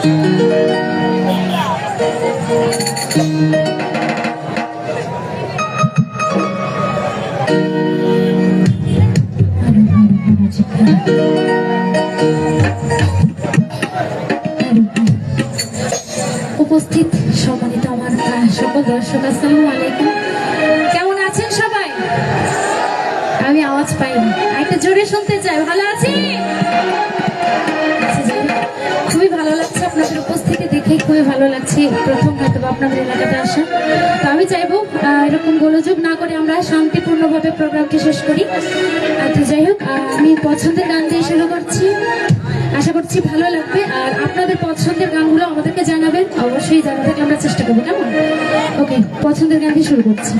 উপস্থিত সম্মানিত আমার সকল দর্শক, আসসালামু আলাইকুম। কেমন আছেন সবাই? আমি আওয়াজ পাইনি, একটা জোরে শুনতে চাই। ভালো আছি? খুবই ভালো লাগছে আপনাদের উপস্থিতি দেখে, খুবই ভালো লাগছে। প্রথম হয়তো আপনাদের এলাকাতে আসা, তো আমি চাইবো এরকম গোলযোগ না করে আমরা শান্তিপূর্ণভাবে প্রোগ্রামটি শেষ করি। তো যাই হোক, আমি পছন্দের গান দিয়ে শুরু করছি, আশা করছি ভালো লাগবে। আর আপনাদের পছন্দের গানগুলো আমাদেরকে জানাবেন, অবশ্যই জানা থাকলে আমরা চেষ্টা করবো। কেমন? ওকে, পছন্দের গান দিয়ে শুরু করছি।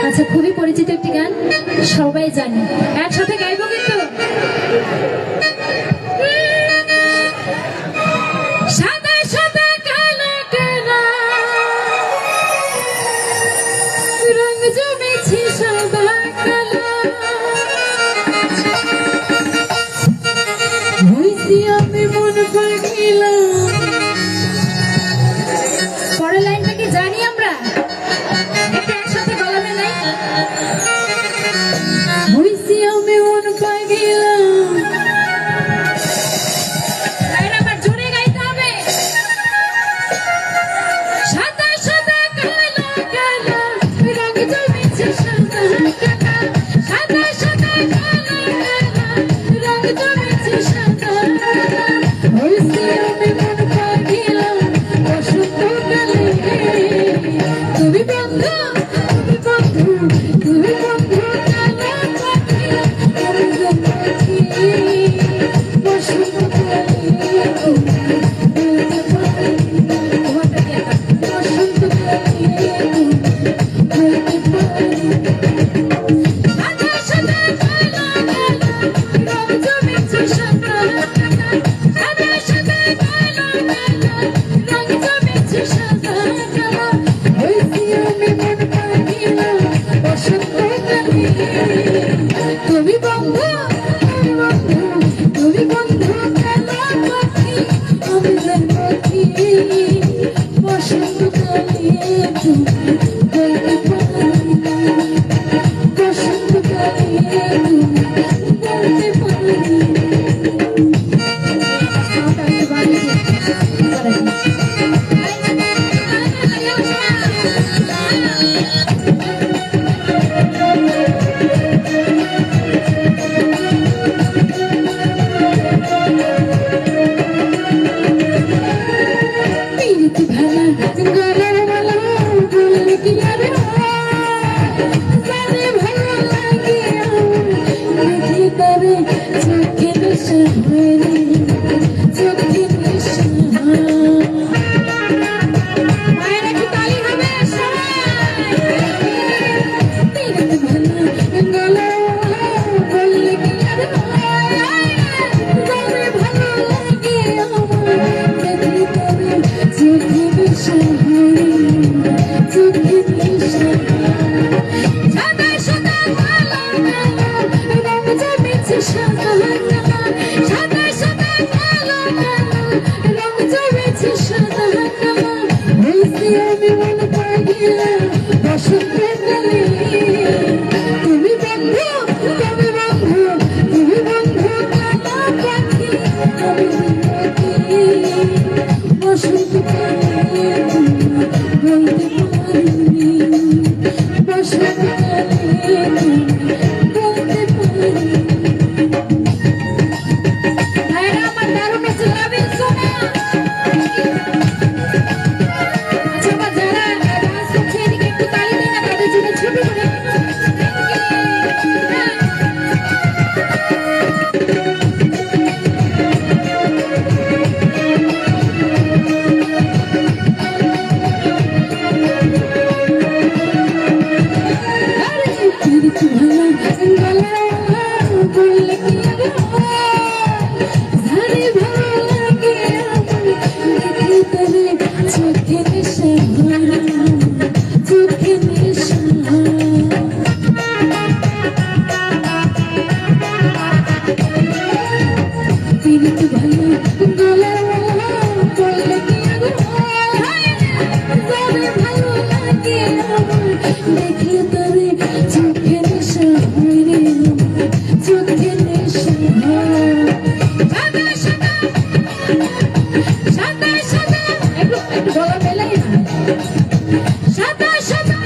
আচ্ছা, খুবই পরিচিত একটি গান, সবাই জানে, একসাথে গাইবো কিন্তু। সাদা সাদা কালো কালো রং জমেছে, সাদা কালো হইছি আমি মন পাগিলা। পরের লাইনটা কি জানি আমরা? একসাথে গলাবে নাই? হইছি আমি মন পাগিলা। আমার জোরে গাইতে হবে। সাদা সাদা কালো কালো রং জমেছে, সাদা কালো সাদা সাদা কালো কালো রং জমেছে, সাদা কালো হইছি আমি মন পাগিলা। বসন্ত কালে তুমি বন্ধু, তুমি বন্ধু, তুমি বন্ধু কালো পাখি, আমি জন্মাছি বসন্ত কালে। বসন্ত কালে সাদা সাদা কালো কালো রং জমেছে, সাদা কালো সাদা সাদা কালো কালো রং জমেছে, সাদা কালো হইছি আমি মন পাগিলা। বসন্ত কালে তুমি বন্ধু, তুমি বন্ধু, তুমি বন্ধু কালো পাখি, আমি জন্মাছি বসন্ত কালে। তুমি বলতে পারি, বসন্ত কালে তুমি বলতে পারি। পিরিতি ভালা গলার মালা বললে কি আর জানে ভালো লাগে দেখি তবে চোখে নেশা হয়নি, চোখে নেশা। মায়েরা কি তালি হবে সবাই? পিরিতি ভালা গলার মালা বললে কি আর জানে ভালো লাগে দেখি তবে চোখে নেশা হয়নি, চোখে নেশা। সাদা সাদা কালো কালো রং জমেছে, সাদা কালো সাদা সাদা কালো কালো রং জমেছে, সাদা কালো হইছি আমি মন পাগিলা। বসন্ত কালে তুমি বন্ধু, তুমি বন্ধু, তুমি বন্ধু কালো পাখি, আমি জন্মাছি বসন্ত কালে। তুমি বলতে পারি, বসন্ত কালে তুমি বলতে পারি। ভাইরা আমার দারুণ হচ্ছে, লাভিং সোনা। আচ্ছা, আমার যারা ডান্স করছে এদিকে একটু তালি দিন না, তাদের জন্য ছোট করে। আরে দেখলে তারে চোখে নেশা হয় রে আমার, চোখে নেশা হয়। সাদা সাদা সাদা সাদা, একটু গলা মেলাই না। সাদা সাদা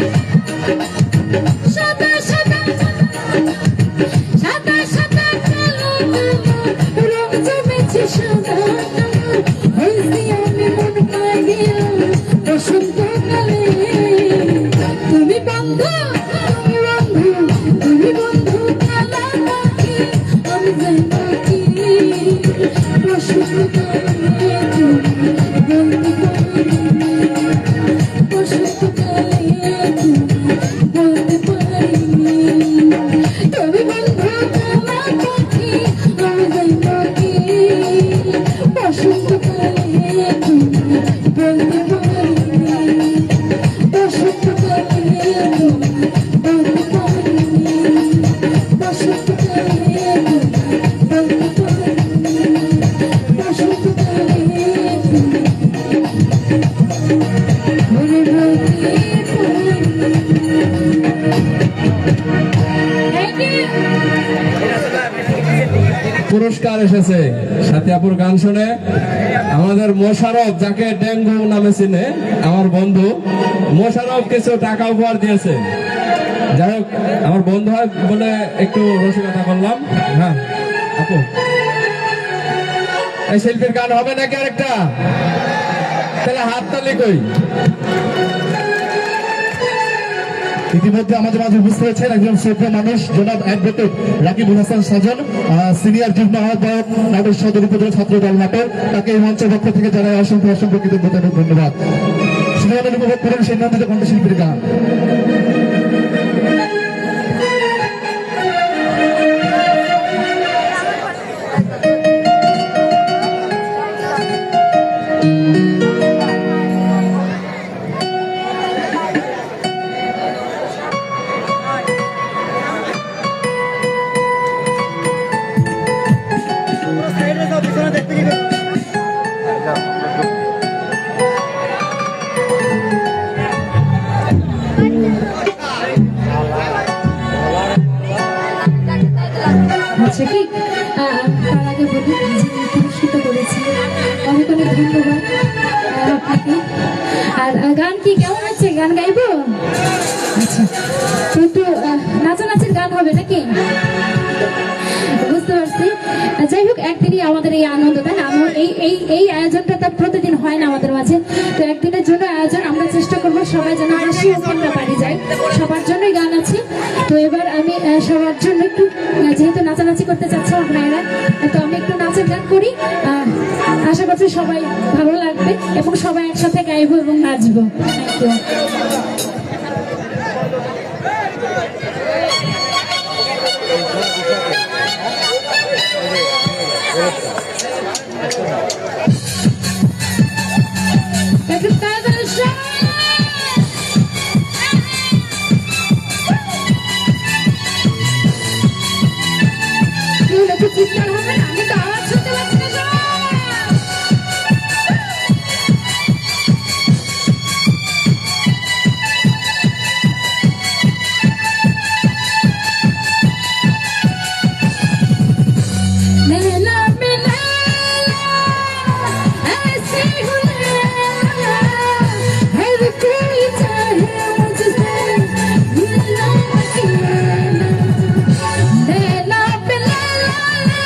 সাদা সাদা সাদা সাদা কালো কালো রং জমেছে সাদা কালো, হইছি আমি মন পাগিয়া বসন্তকালে। তুমি বন্ধু তুমি বন্ধু তুমি বন্ধু কালা পাখি, আমি যাই পাখি বসন্তকালে তুমি বলতে পারিনি, বসন্তকালে তুমি বলতে পারিনি। তুমি বন্ধু কালা পাখি, আমি যাই পাখি বসন্তকালে তুমি বলতে পারিনি, বসন্তকালে তুমি বলতে পারিনি, বসন্তকালে তুমি বলতে পারিনি, বসন্তকালে তুমি মনে রাখতে পারিনি। পুরস্কার এসেছে সাথিয়াপুর গান শুনে আমাদের মোশারফ, যাকে ডেঙ্গু নামে চিনে আমার বন্ধু মোশারফ, কিছু টাকা উপহার দিয়েছে। যাই হোক, আমার বন্ধু হয় বলে একটু রসিকতা করলাম। হ্যাঁ আপু, এই শিল্পীর গান হবে নাকি আরেকটা? তাহলে হাততালি কই। ইতিমধ্যে আমাদের মাঝে উপস্থিত হয়েছেন একজন শ্রদ্ধেয় মানুষ, জনাব অ্যাডভোকেট রাকিবুল হাসান সাজন, সিনিয়র যুগ্ম আহ্বায়ক নাটোর সদর উপজেলা ছাত্র দল নাটোর। তাকে এই মঞ্চের পক্ষ থেকে জানাই অসংখ্য অসংখ্য কৃতজ্ঞতা এবং ধন্যবাদ। শুধু উপভোগ করেন সেই নন্দিত কণ্ঠশিল্পীর গান। আচ্ছা কি তার আগে বলি, যিনি পুরস্কৃত করেছেন অনেক অনেক ধন্যবাদ আপনাকে। আর গান কি কেমন হচ্ছে? গান গাইবো? আচ্ছা, কিন্তু নাচানাচির গান হবে নাকি? বুঝতে পারছি। যাই হোক, একদিনই আমাদের এই আনন্দ, তাই না? এই আয়োজনটা তার প্রতিদিন হয় না আমাদের মাঝে, তো একদিনের জন্য আয়োজন। আমরা চেষ্টা করবো সবাই যেন হাসি ও কেন্দ্র পারি যায়, সবার জন্যই গান আছে। তো এবার আমি সবার জন্য একটু, যেহেতু নাচানাচি করতে চাচ্ছে আপনারা, তো আমি একটু নাচের গান করি। আশা করছি সবাই ভালো লাগবে এবং সবাই একসাথে গাইবো এবং নাচবো। Thank you. চিৎকার হবে না, আমি তো আওয়াজ শুনতে পাচ্ছি না সবাই। लैला में लैला ऐसी हूँ लैला, हर कोई चाहे मुझसे मिलना अकेला। लैला में लैला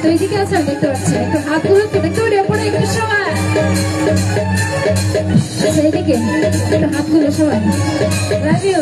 তো এইদিকে আছে আমি দেখতে পাচ্ছি একটু হাতগুলো তো দেখতে পারি ওপরে একটু সবাই আচ্ছা এইদিকে একটু হাতগুলো সবাই লাভ ইউ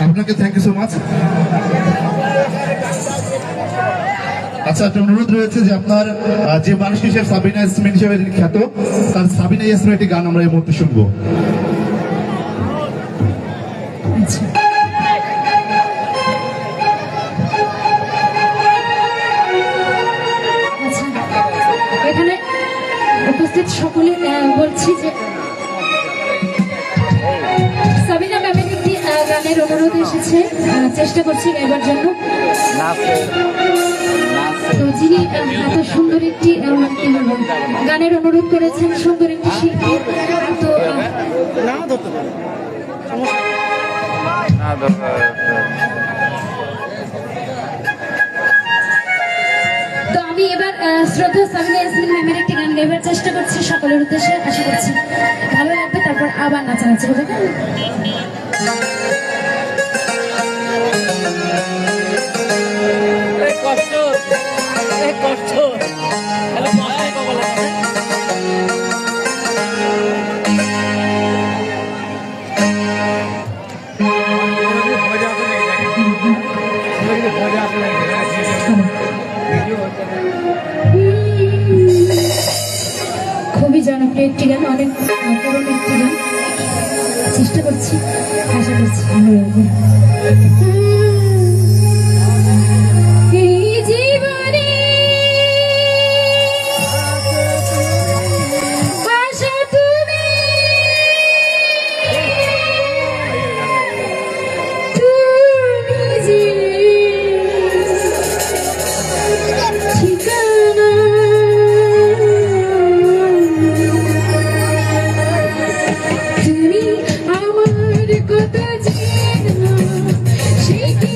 আপনাকে থ্যাংক ইউ সো মাচ। আচ্ছা, একটা অনুরোধ রয়েছে যে আপনার যে মানুষ হিসেবে সাবিনা ইয়াসমিন হিসেবে খ্যাত, তার সাবিনা ইয়াসমিনের একটি গান আমরা এই মুহূর্তে শুনবো। এখানে উপস্থিত সকলে বলছি যে সাবিনা ম্যামের একটি গানের অনুরোধ এসেছে, চেষ্টা করছি গাইবার জন্য। তো যিনি এত সুন্দর একটি কি বলবো গানের অনুরোধ করেছেন, সুন্দর একটি শিল্পী, তো আমি এবার শ্রদ্ধা সাবিনা ইয়াসমিন ম্যামের একটি গান গাইবার চেষ্টা করছি সকলের উদ্দেশ্যে। আশা করছি ভালো লাগবে, তারপর আবার নাচানাচি হবে। খুবই জনপ্রিয় একটি গান, অনেক পুরনো একটি গান, চেষ্টা করছি, আশা করছি ভালো লাগবে। Shake it.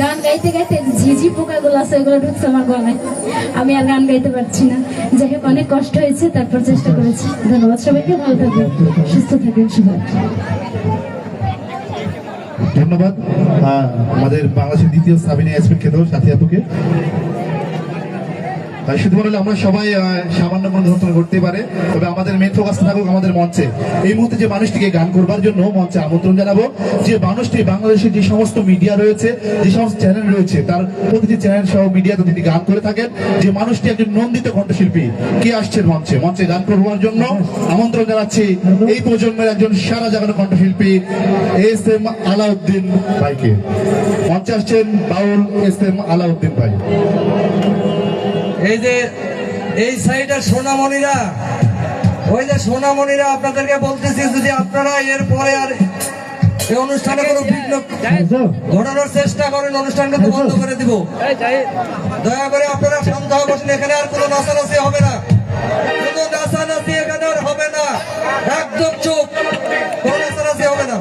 গান গাইতে গাইতে ঝিঝি পোকাগুলো আছে ওগুলো ঢুকছে আমার গলায়, আমি আর গান গাইতে পারছি না। যাই হোক, অনেক কষ্ট হয়েছে, তারপর চেষ্টা করেছি। ধন্যবাদ সবাইকে, ভালো থাকবেন, সুস্থ থাকবেন সবাই। ধন্যবাদ আমাদের বাংলাদেশের দ্বিতীয় সাবিনা ইয়াসমিন খেতেও সাথী আপুকে। শুধু বললে আমরা সবাই সামান্য কোনো ধর্ষণ করতে পারে, তবে আমাদের মেন ফোকাস থাকুক আমাদের মঞ্চে। এই মুহূর্তে যে মানুষটিকে গান করবার জন্য মঞ্চে আমন্ত্রণ জানাবো, যে মানুষটি বাংলাদেশের যে সমস্ত মিডিয়া রয়েছে, যে সমস্ত চ্যানেল রয়েছে, তার প্রতিটি চ্যানেল সহ মিডিয়াতে তিনি গান করে থাকেন, যে মানুষটি একজন নন্দিত কণ্ঠশিল্পী। কি আসছেন মঞ্চে, মঞ্চে গান করবার জন্য আমন্ত্রণ জানাচ্ছি এই প্রজন্মের একজন সারা জাগানো কণ্ঠশিল্পী এস.এম. আলাউদ্দিন ভাইকে। মঞ্চে আসছেন বাউল এস.এম. আলাউদ্দিন ভাই। এই যে এই সাইডের সোনামণিরা, ওই যে সোনামণিরা, আপনাদেরকে বলতেছি, যদি আপনারা এর পরে আর এই অনুষ্ঠানে কোনো বিঘ্ন ঘটানোর চেষ্টা করেন, অনুষ্ঠান কিন্তু বন্ধ করে দিব। দয়া করে আপনারা শান্ত হয়ে বসেন, এখানে আর কোনো নাচানাচি হবে না, কোনো নাচানাচি এখানে আর হবে না, একদম চুপ, কোনো নাচানাচি হবে না।